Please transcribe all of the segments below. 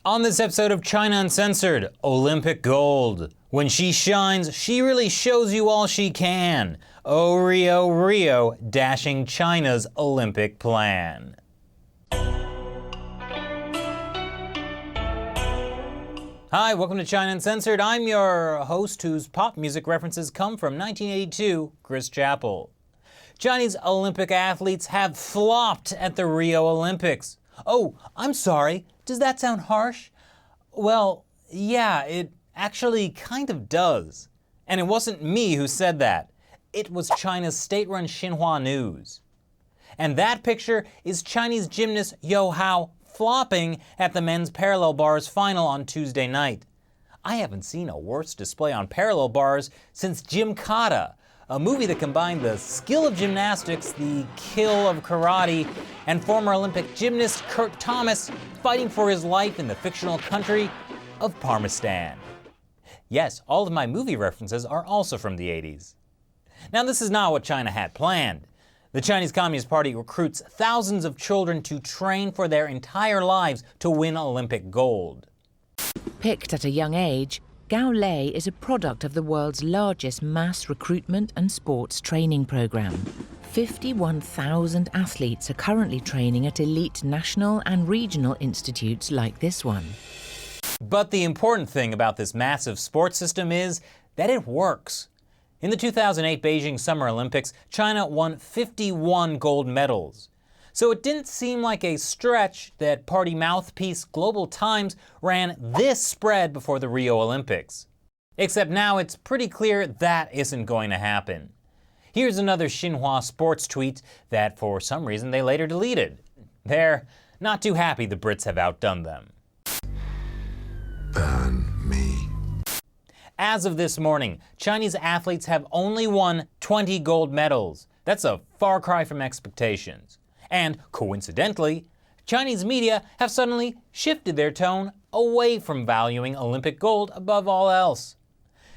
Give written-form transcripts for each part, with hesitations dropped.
On this episode of China Uncensored, Olympic gold. When she shines, she really shows you all she can. Oh Rio, Rio, dashing China's Olympic plan. Hi, welcome to China Uncensored. I'm your host whose pop music references come from 1982, Chris Chappell. Chinese Olympic athletes have flopped at the Rio Olympics. Oh, I'm sorry. Does that sound harsh? Well, yeah, it actually kind of does. And it wasn't me who said that. It was China's state-run Xinhua News. And that picture is Chinese gymnast Yu Hao flopping at the men's parallel bars final on Tuesday night. I haven't seen a worse display on parallel bars since Gymkata, a movie that combined the skill of gymnastics, the kill of karate, and former Olympic gymnast Kurt Thomas fighting for his life in the fictional country of Parmistan. Yes, all of my movie references are also from the 80s. Now, this is not what China had planned. The Chinese Communist Party recruits thousands of children to train for their entire lives to win Olympic gold. Picked at a young age, Gao Lei is a product of the world's largest mass recruitment and sports training program. 51,000 athletes are currently training at elite national and regional institutes like this one. But the important thing about this massive sports system is that it works. In the 2008 Beijing Summer Olympics, China won 51 gold medals. So it didn't seem like a stretch that party mouthpiece Global Times ran this spread before the Rio Olympics. Except now it's pretty clear that isn't going to happen. Here's another Xinhua sports tweet that for some reason they later deleted. They're not too happy the Brits have outdone them. Burn me. As of this morning, Chinese athletes have only won 20 gold medals. That's a far cry from expectations. And coincidentally, Chinese media have suddenly shifted their tone away from valuing Olympic gold above all else.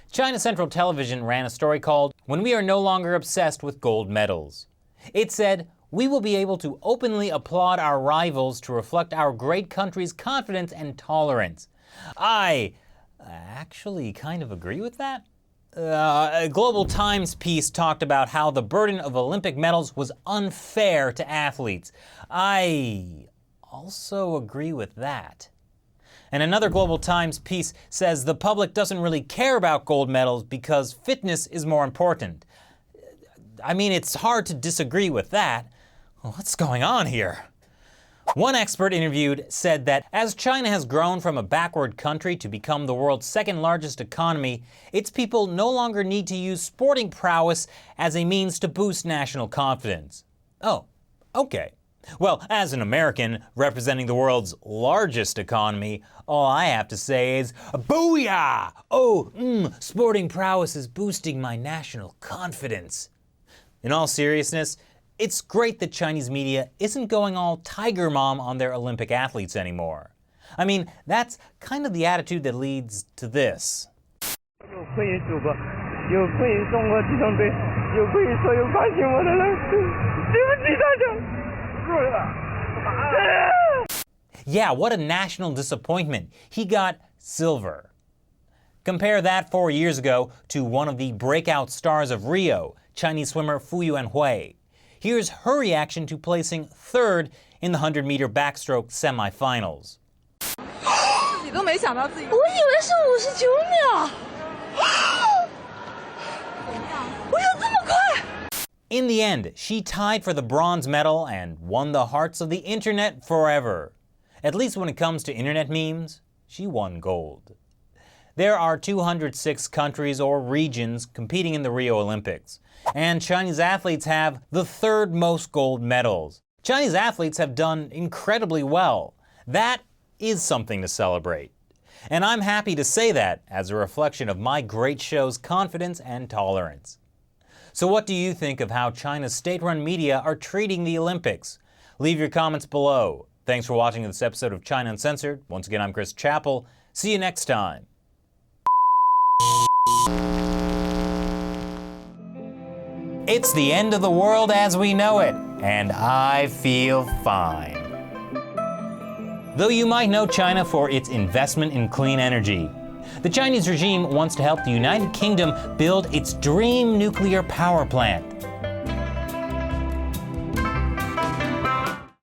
China Central Television ran a story called "When We Are No Longer Obsessed with Gold Medals." It said, "We will be able to openly applaud our rivals to reflect our great country's confidence and tolerance." I actually kind of agree with that. A Global Times piece talked about how the burden of Olympic medals was unfair to athletes. I also agree with that. And another Global Times piece says the public doesn't really care about gold medals because fitness is more important. I mean, it's hard to disagree with that. What's going on here? One expert interviewed said that as China has grown from a backward country to become the world's second largest economy, its people no longer need to use sporting prowess as a means to boost national confidence. Oh, okay. Well, as an American representing the world's largest economy, all I have to say is, booyah! Oh, sporting prowess is boosting my national confidence. In all seriousness, it's great that Chinese media isn't going all tiger mom on their Olympic athletes anymore. I mean, that's kind of the attitude that leads to this. Yeah, what a national disappointment. He got silver. Compare that 4 years ago to one of the breakout stars of Rio, Chinese swimmer Fu Yuanhui. Here's her reaction to placing third in the 100-meter backstroke semifinals. In the end, she tied for the bronze medal and won the hearts of the internet forever. At least when it comes to internet memes, she won gold. There are 206 countries or regions competing in the Rio Olympics, and Chinese athletes have the third most gold medals. Chinese athletes have done incredibly well. That is something to celebrate. And I'm happy to say that as a reflection of my great show's confidence and tolerance. So what do you think of how China's state-run media are treating the Olympics? Leave your comments below. Thanks for watching this episode of China Uncensored. Once again, I'm Chris Chappell. See you next time. It's the end of the world as we know it, and I feel fine. though you might know China for its investment in clean energy. The Chinese regime wants to help the United Kingdom build its dream nuclear power plant.